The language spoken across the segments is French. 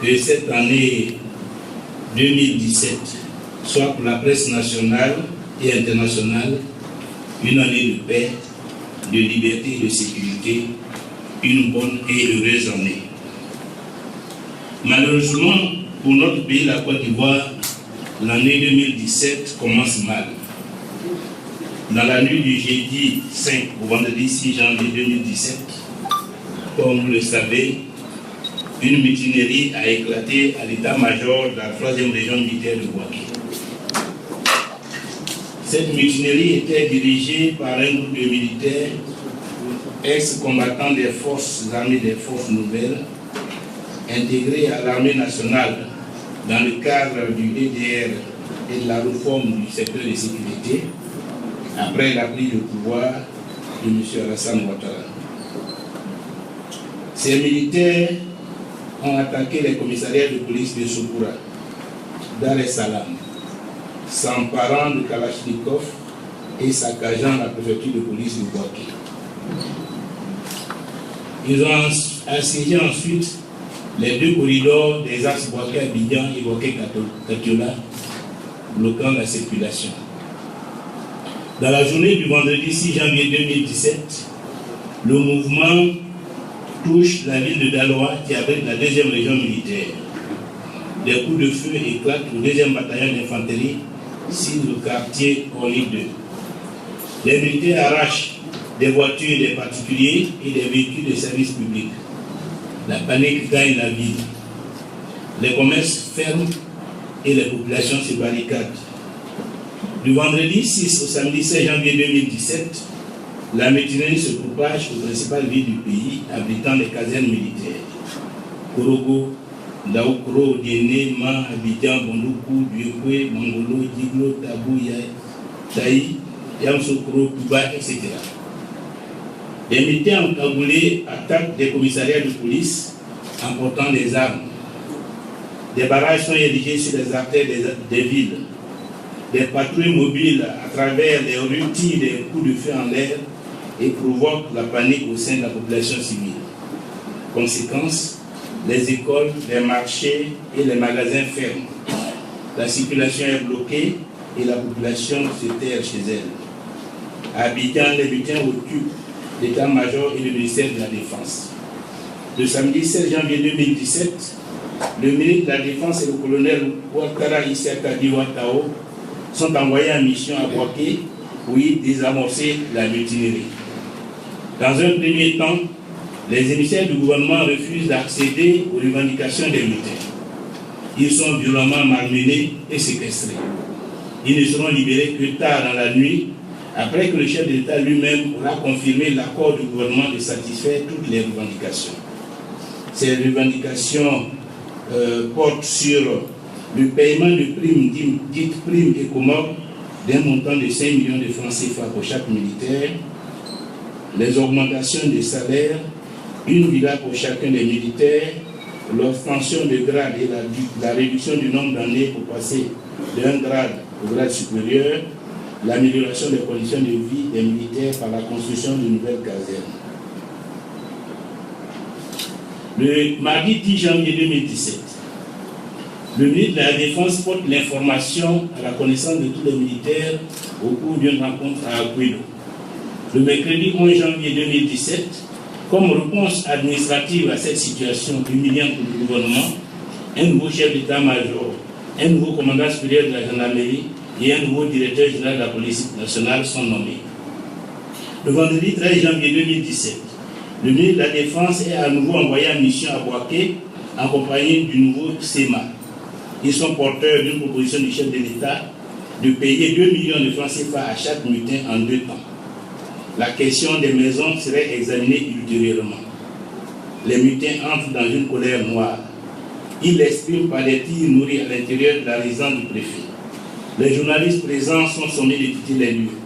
que cette année 2017 soit pour la presse nationale et internationale une année de paix, de liberté et de sécurité, une bonne et heureuse année. Malheureusement, pour notre pays, la Côte d'Ivoire, l'année 2017 commence mal. Dans la nuit du jeudi 5 au vendredi 6 janvier 2017, comme vous le savez, une mutinerie a éclaté à l'état-major de la 3e région militaire de Bouaké. Cette mutinerie était dirigée par un groupe de militaires ex-combattants des forces armées des forces nouvelles, intégrés à l'armée nationale dans le cadre du DDR et de la réforme du secteur de sécurité, après la prise de pouvoir de M. Alassane Ouattara. Ces militaires ont attaqué les commissariats de police de Soukoura, Dar es Salaam, s'emparant de Kalachnikov et saccageant la préfecture de police de Bouaké. Ils ont assiégé ensuite les 2 corridors des axes Bouaké-Abidjan et Bouaké-Katiola, bloquant la circulation. Dans la journée du vendredi 6 janvier 2017, le mouvement touche la ville de Daloa qui abrite la 2e région militaire. Des coups de feu éclatent au 2e bataillon d'infanterie sur le quartier Orly 2. Les militaires arrachent des voitures des particuliers et des véhicules de service public. La panique gagne la ville. Les commerces ferment et les populations se barricadent. Du vendredi 6 au samedi 16 janvier 2017, la mutinerie se propage aux principales villes du pays abritant les casernes militaires. Korogo, Daoukro, Diéné, Ma, Abidjan, Bondoukou, Duekwe, Mangolo, Djiglo, Tabou, Taï, Yamsokro, Touba, etc. Les militaires encagoulés attaquent des commissariats de police en portant des armes. Des barrages sont érigés sur les artères des villes. Des patrouilles mobiles à travers les rues tirent des coups de feu en l'air et provoquent la panique au sein de la population civile. Conséquence, les écoles, les marchés et les magasins ferment. La circulation est bloquée et la population se terre chez elle. À Abidjan, les bulletins occupent l'état-major et le ministère de la Défense. Le samedi 16 janvier 2017, le ministre de la Défense et le colonel Ouattara Issaka Diwatao sont envoyés en mission à Bouaké pour y désamorcer la mutinerie. Dans un premier temps, les émissaires du gouvernement refusent d'accéder aux revendications des militaires. Ils sont violemment malmenés et séquestrés. Ils ne seront libérés que tard dans la nuit, après que le chef de l'État lui-même aura confirmé l'accord du gouvernement de satisfaire toutes les revendications. Ces revendications portent sur le paiement de primes dites primes ECOMOG d'un montant de 5 millions de francs CFA pour chaque militaire, les augmentations des salaires, une villa pour chacun des militaires, l'obtention de grade et la réduction du nombre d'années pour passer d'un grade au grade supérieur, l'amélioration des conditions de vie des militaires par la construction de nouvelles casernes. Le mardi 10 janvier 2017, le ministre de la Défense porte l'information à la connaissance de tous les militaires au cours d'une rencontre à Aguido. Le mercredi 11 janvier 2017, comme réponse administrative à cette situation humiliante pour le gouvernement, un nouveau chef d'état-major, un nouveau commandant supérieur de la gendarmerie et un nouveau directeur général de la police nationale sont nommés. Le vendredi 13 janvier 2017, le ministre de la Défense est à nouveau envoyé en mission à Bouaké en compagnie du nouveau SEMA. Ils sont porteurs d'une proposition du chef de l'État de payer 2 millions de francs CFA à chaque mutin en 2 temps. La question des maisons serait examinée ultérieurement. Les mutins entrent dans une colère noire. Ils l'expriment par des tirs nourris à l'intérieur de la résidence du préfet. Les journalistes présents sont sommés de quitter les lieux.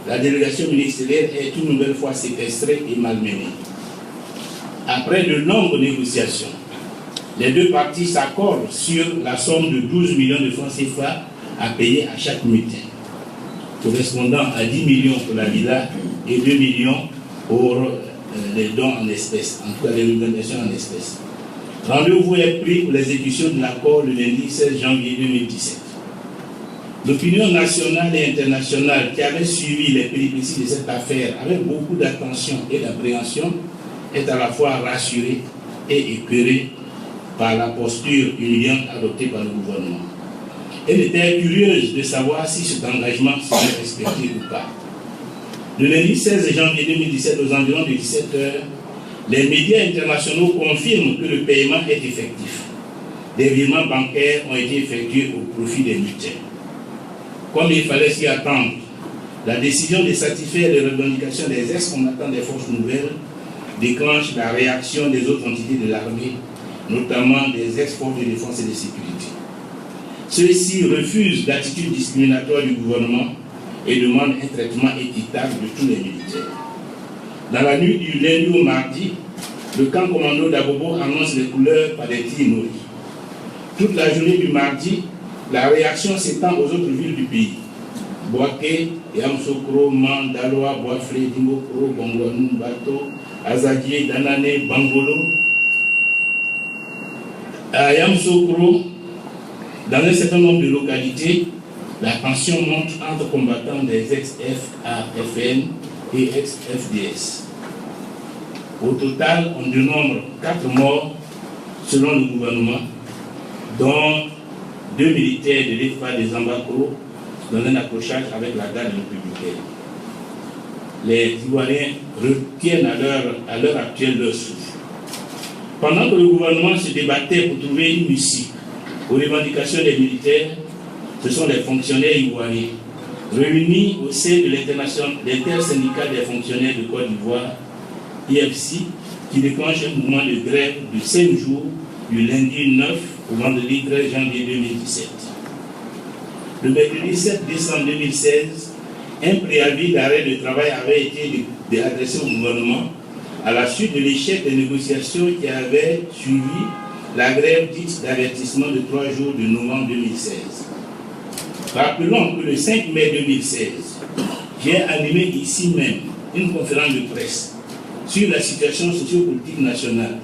La délégation ministérielle est une nouvelle fois séquestrée et malmenée. Après de longues négociations, les deux parties s'accordent sur la somme de 12 millions de francs CFA à payer à chaque mutin, correspondant à 10 millions pour la villa et 2 millions pour les dons en espèces, en tout cas les revendications en espèces. Rendez-vous est pris pour l'exécution de l'accord le lundi 16 janvier 2017. L'opinion nationale et internationale qui avait suivi les péripéties de cette affaire avec beaucoup d'attention et d'appréhension est à la fois rassurée et éclairée par la posture humiliante adoptée par le gouvernement. Elle était curieuse de savoir si cet engagement serait respecté ou pas. Le lundi 16 janvier 2017, aux environs de 17 h, les médias internationaux confirment que le paiement est effectif. Des virements bancaires ont été effectués au profit des mutuelles. Comme il fallait s'y attendre, la décision de satisfaire les revendications des ex-combattants des forces nouvelles déclenche la réaction des autres entités de l'armée, notamment des ex-forces de défense et de sécurité. Ceux-ci refusent l'attitude discriminatoire du gouvernement et demandent un traitement équitable de tous les militaires. Dans la nuit du lundi au mardi, le camp commando d'Abobo annonce les couleurs par des tirs nourris. Toute la journée du mardi, la réaction s'étend aux autres villes du pays. Boaké, Yamsokro, Mandaloa, Boafré, Dingokro, Bongouanou, Bato, Azadie, Danane, Bangolo. À Yamsokro, dans un certain nombre de localités, la tension monte entre combattants des ex-FAFN et ex-FDS. Au total, on dénombre 4 morts selon le gouvernement, dont 2 militaires de l'EFA des Ambakro dans un accrochage avec la garde républicaine. Les Ivoiriens retiennent à l'heure actuelle leur souffle. Pendant que le gouvernement se débattait pour trouver une issue aux revendications des militaires, ce sont les fonctionnaires ivoiriens réunis au sein de l'intersyndicat des fonctionnaires de Côte d'Ivoire, IFC, qui déclenche un mouvement de grève de 5 jours du lundi 9 au vendredi 13 janvier 2017. Le mercredi 7 décembre 2016, un préavis d'arrêt de travail avait été adressé au gouvernement à la suite de l'échec des négociations qui avaient suivi la grève dite d'avertissement de 3 jours de novembre 2016. Rappelons que le 5 mai 2016, j'ai animé ici même une conférence de presse sur la situation sociopolitique nationale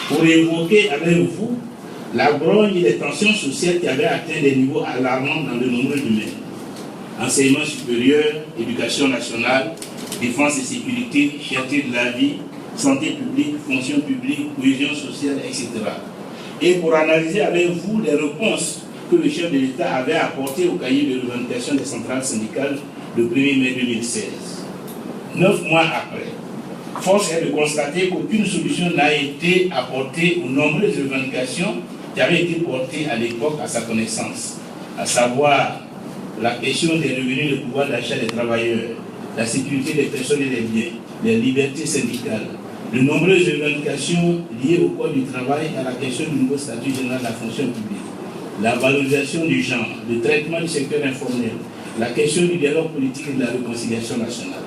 pour évoquer avec vous la grogne et les tensions sociales qui avaient atteint des niveaux alarmants dans de nombreux domaines. Enseignement supérieur, éducation nationale, défense et sécurité, cherté de la vie, santé publique, fonction publique, cohésion sociale, etc. Et pour analyser avec vous les réponses que le chef de l'État avait apportées au cahier de revendication des centrales syndicales le 1er mai 2016. 9 mois après, force est de constater qu'aucune solution n'a été apportée aux nombreuses revendications qui avaient été portées à l'époque à sa connaissance, à savoir la question des revenus, le pouvoir d'achat des travailleurs, la sécurité des personnes et des biens, les libertés syndicales, de nombreuses revendications liées au code du travail à la question du nouveau statut général de la fonction publique, la valorisation du genre, le traitement du secteur informel, la question du dialogue politique et de la réconciliation nationale.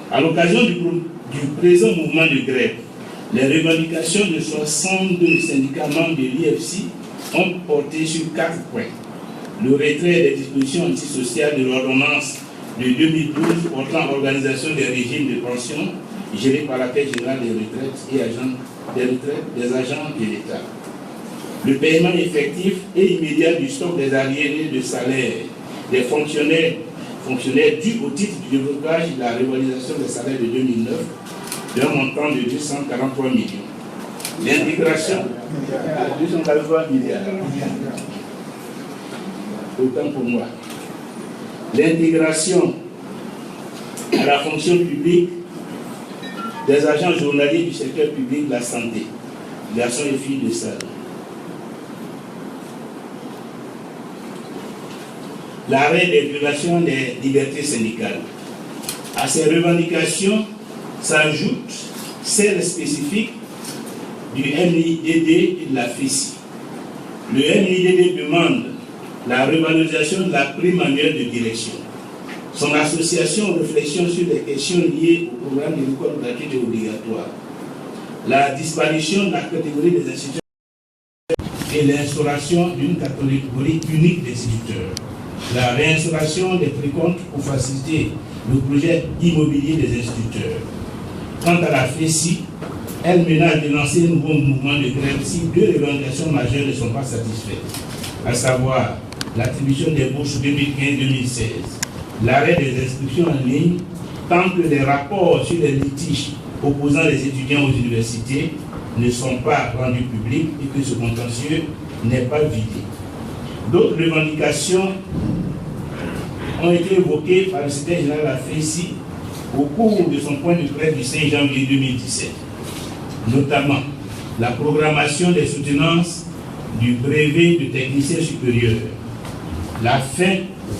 À l'occasion du présent mouvement de grève, les revendications de 62 syndicats membres de l'IFC ont porté sur 4 points. Le retrait des dispositions antisociales de l'ordonnance de 2012 portant organisation des régimes de pension gérés par la Caisse générale des retraites et des agents de l'État. Le paiement effectif et immédiat du stock des arriérés de salaire des fonctionnaires dû au titre du déblocage de la révalorisation des salaires de 2009 d'un montant de 243 millions. L'intégration à 243 milliards. Autant pour moi. L'intégration à la fonction publique des agents journaliers du secteur public de la santé, garçons et filles de salle. L'arrêt des violations des libertés syndicales. À ces revendications s'ajoutent celles spécifiques du MIDD et de la FESI. Le MIDD demande la revalorisation de la prime annuelle de direction. Son association réflexion sur les questions liées au programme de l'école gratuite et obligatoire. La disparition de la catégorie des instituteurs et l'instauration d'une catégorie unique des instituteurs. La réinstauration des précomptes pour faciliter le projet immobilier des instituteurs. Quant à la FESI, elle menace de lancer un nouveau mouvement de grève si deux revendications majeures ne sont pas satisfaites, à savoir l'attribution des bourses 2015-2016, l'arrêt des inscriptions en ligne, tant que les rapports sur les litiges opposant les étudiants aux universités ne sont pas rendus publics et que ce contentieux n'est pas vidé. D'autres revendications ont été évoquées par le secrétaire général Afessi au cours de son point de presse du 5 janvier 2017, notamment la programmation des soutenances du brevet de technicien supérieur, la fin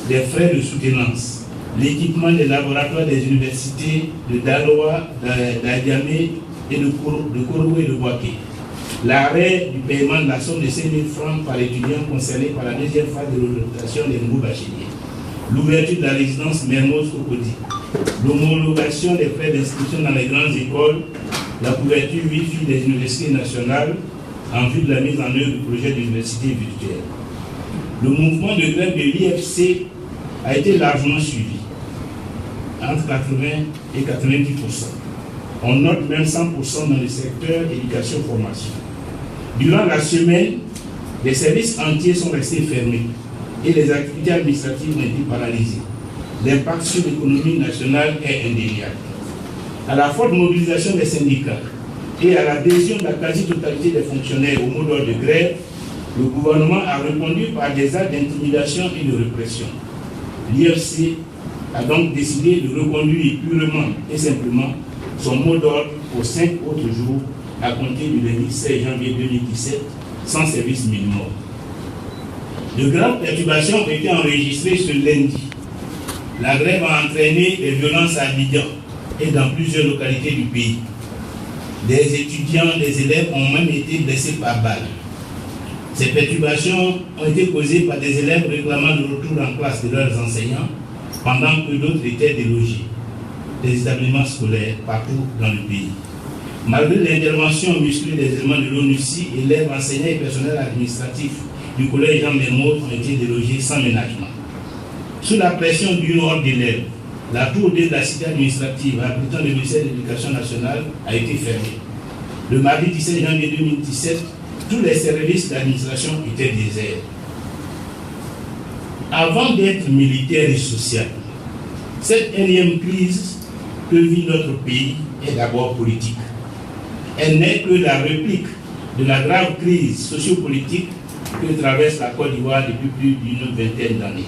des frais de soutenance, l'équipement des laboratoires des universités de Daloa, d'Adiamé et de Korowe et de Boaké, l'arrêt du paiement de la somme de 5 000 francs par étudiant concerné par la deuxième phase de l'orientation des nouveaux bacheliers, l'ouverture de la résidence Mermoz-Cocody, l'homologation des frais d'inscription dans les grandes écoles, la couverture Wi-Fi des universités nationales en vue de la mise en œuvre du projet d'université virtuelle. Le mouvement de grève de l'IFC a été largement suivi, entre 80 et 90%. On note même 100% dans le secteur éducation-formation. Durant la semaine, les services entiers sont restés fermés et les activités administratives ont été paralysées. L'impact sur l'économie nationale est indéniable. À la forte mobilisation des syndicats et à l'adhésion de la quasi-totalité des fonctionnaires au mot d'ordre de grève, le gouvernement a répondu par des actes d'intimidation et de répression. L'IFC a donc décidé de reconduire purement et simplement son mot d'ordre pour 5 autres jours à compter du lundi 16 janvier 2017 sans service minimum. De grandes perturbations ont été enregistrées ce lundi. La grève a entraîné des violences à Abidjan et dans plusieurs localités du pays. Des étudiants, des élèves ont même été blessés par balle. Ces perturbations ont été causées par des élèves réclamant le retour en classe de leurs enseignants pendant que d'autres étaient délogés des établissements scolaires partout dans le pays. Malgré l'intervention musclée des éléments de l'ONUCI, élèves, enseignants et personnels administratifs du collège Jean Mermoz ont été délogés sans ménagement. Sous la pression d'une horde d'élèves, la tour de la cité administrative abritant le ministère de l'Éducation nationale a été fermée. Le mardi 17 janvier 2017, tous les services d'administration étaient déserts. Avant d'être militaire et social, cette énième crise que vit notre pays est d'abord politique. Elle n'est que la réplique de la grave crise sociopolitique que traverse la Côte d'Ivoire depuis plus d'une vingtaine d'années.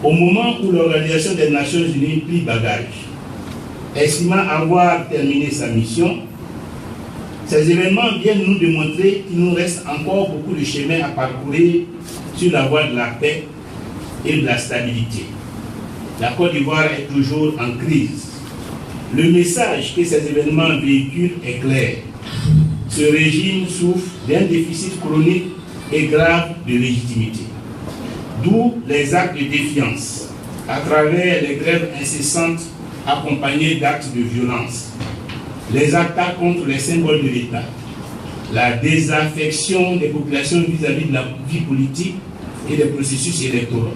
Au moment où l'Organisation des Nations Unies plie bagage, estimant avoir terminé sa mission, ces événements viennent nous démontrer qu'il nous reste encore beaucoup de chemin à parcourir sur la voie de la paix et de la stabilité. La Côte d'Ivoire est toujours en crise. Le message que ces événements véhiculent est clair. Ce régime souffre d'un déficit chronique et grave de légitimité. D'où les actes de défiance, à travers les grèves incessantes accompagnées d'actes de violence, les attaques contre les symboles de l'État, la désaffection des populations vis-à-vis de la vie politique et des processus électoraux,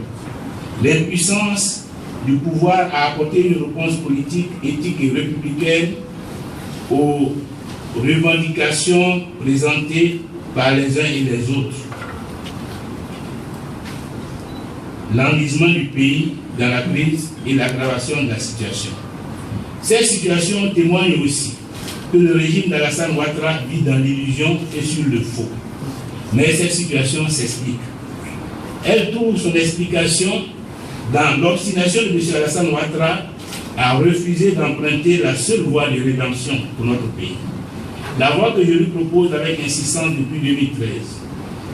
l'impuissance du pouvoir à apporter une réponse politique, éthique et républicaine aux revendications présentées par les uns et les autres. L'enlisement du pays dans la crise et l'aggravation de la situation. Ces situations témoignent aussi que le régime d'Alassane Ouattara vit dans l'illusion et sur le faux. Mais cette situation s'explique. Elle trouve son explication dans l'obstination de M. Alassane Ouattara à refuser d'emprunter la seule voie de rédemption pour notre pays. La voie que je lui propose avec insistance depuis 2013,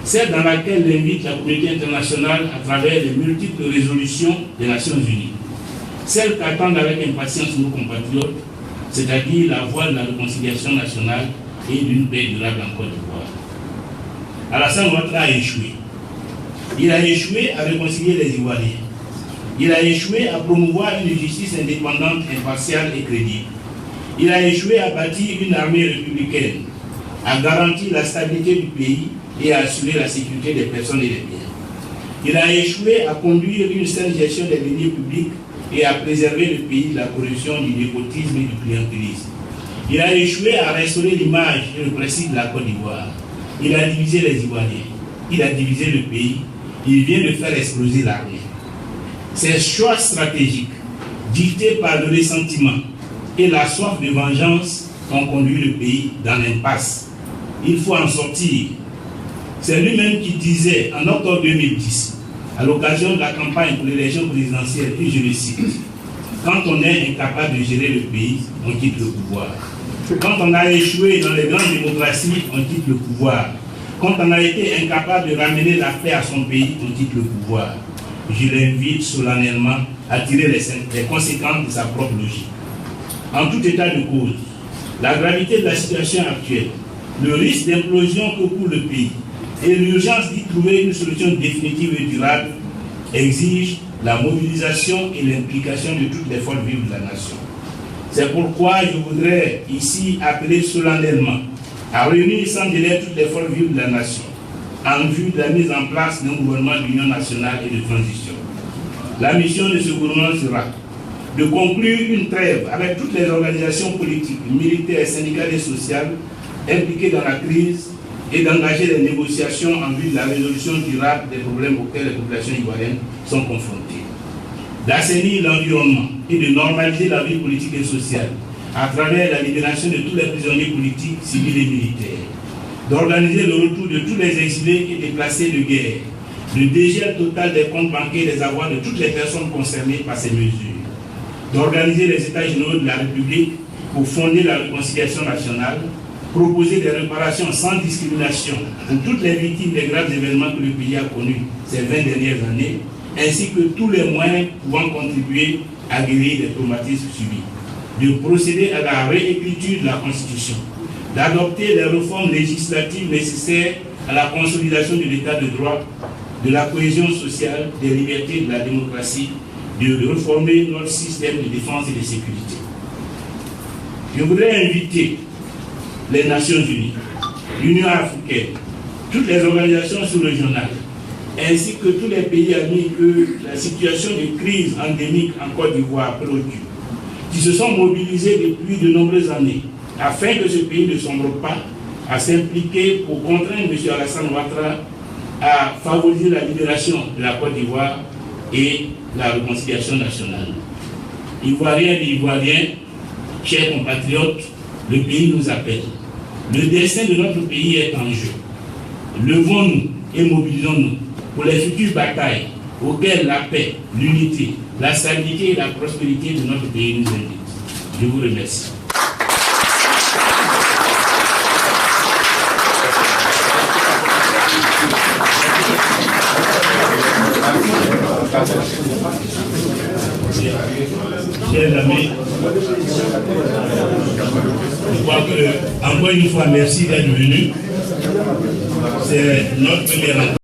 celle dans laquelle l'invite la communauté internationale à travers les multiples résolutions des Nations Unies, celle qu'attendent avec impatience nos compatriotes, c'est-à-dire la voie de la réconciliation nationale et d'une paix durable en Côte d'Ivoire. Alassane Ouattara a échoué. Il a échoué à réconcilier les Ivoiriens. Il a échoué à promouvoir une justice indépendante, impartiale et crédible. Il a échoué à bâtir une armée républicaine, à garantir la stabilité du pays et à assurer la sécurité des personnes et des biens. Il a échoué à conduire une saine gestion des deniers publics et à préserver le pays de la corruption, du népotisme et du clientélisme. Il a échoué à restaurer l'image et le principe de la Côte d'Ivoire. Il a divisé les Ivoiriens. Il a divisé le pays. Il vient de faire exploser l'armée. Ces choix stratégiques, dictés par le ressentiment et la soif de vengeance, ont conduit le pays dans l'impasse. Il faut en sortir. C'est lui-même qui disait en octobre 2010, à l'occasion de la campagne pour l'élection présidentielle, et je le cite, « Quand on est incapable de gérer le pays, on quitte le pouvoir. Quand on a échoué dans les grandes démocraties, on quitte le pouvoir. Quand on a été incapable de ramener la paix à son pays, on quitte le pouvoir. » Je l'invite solennellement à tirer les conséquences de sa propre logique. En tout état de cause, la gravité de la situation actuelle, le risque d'implosion que court le pays et l'urgence d'y trouver une solution définitive et durable exigent la mobilisation et l'implication de toutes les forces vives de la nation. C'est pourquoi je voudrais ici appeler solennellement à réunir sans délai toutes les forces vives de la nation en vue de la mise en place d'un gouvernement d'union nationale et de transition. La mission de ce gouvernement sera de conclure une trêve avec toutes les organisations politiques, militaires, syndicales et sociales impliquées dans la crise et d'engager les négociations en vue de la résolution durable des problèmes auxquels les populations ivoiriennes sont confrontées. D'assainir l'environnement et de normaliser la vie politique et sociale à travers la libération de tous les prisonniers politiques, civils et militaires. D'organiser le retour de tous les exilés et déplacés de guerre, le dégel total des comptes bancaires et des avoirs de toutes les personnes concernées par ces mesures, d'organiser les États généraux de la République pour fonder la réconciliation nationale, proposer des réparations sans discrimination pour toutes les victimes des graves événements que le pays a connus ces 20 dernières années, ainsi que tous les moyens pouvant contribuer à guérir les traumatismes subis, de procéder à la réécriture de la Constitution, d'adopter les réformes législatives nécessaires à la consolidation de l'état de droit, de la cohésion sociale, des libertés et de la démocratie, de réformer notre système de défense et de sécurité. Je voudrais inviter les Nations Unies, l'Union africaine, toutes les organisations sous-régionales, ainsi que tous les pays amis que la situation de crise endémique en Côte d'Ivoire préoccupe, qui se sont mobilisés depuis de nombreuses années afin que ce pays ne sombre pas, à s'impliquer pour contraindre M. Alassane Ouattara à favoriser la libération de la Côte d'Ivoire et la réconciliation nationale. Ivoiriens et Ivoiriens, chers compatriotes, le pays nous appelle. Le destin de notre pays est en jeu. Levons-nous et mobilisons-nous pour les futures batailles auxquelles la paix, l'unité, la stabilité et la prospérité de notre pays nous invitent. Je vous remercie. Chers amis, je crois que, encore une fois, merci d'être venus. C'est notre première rencontre.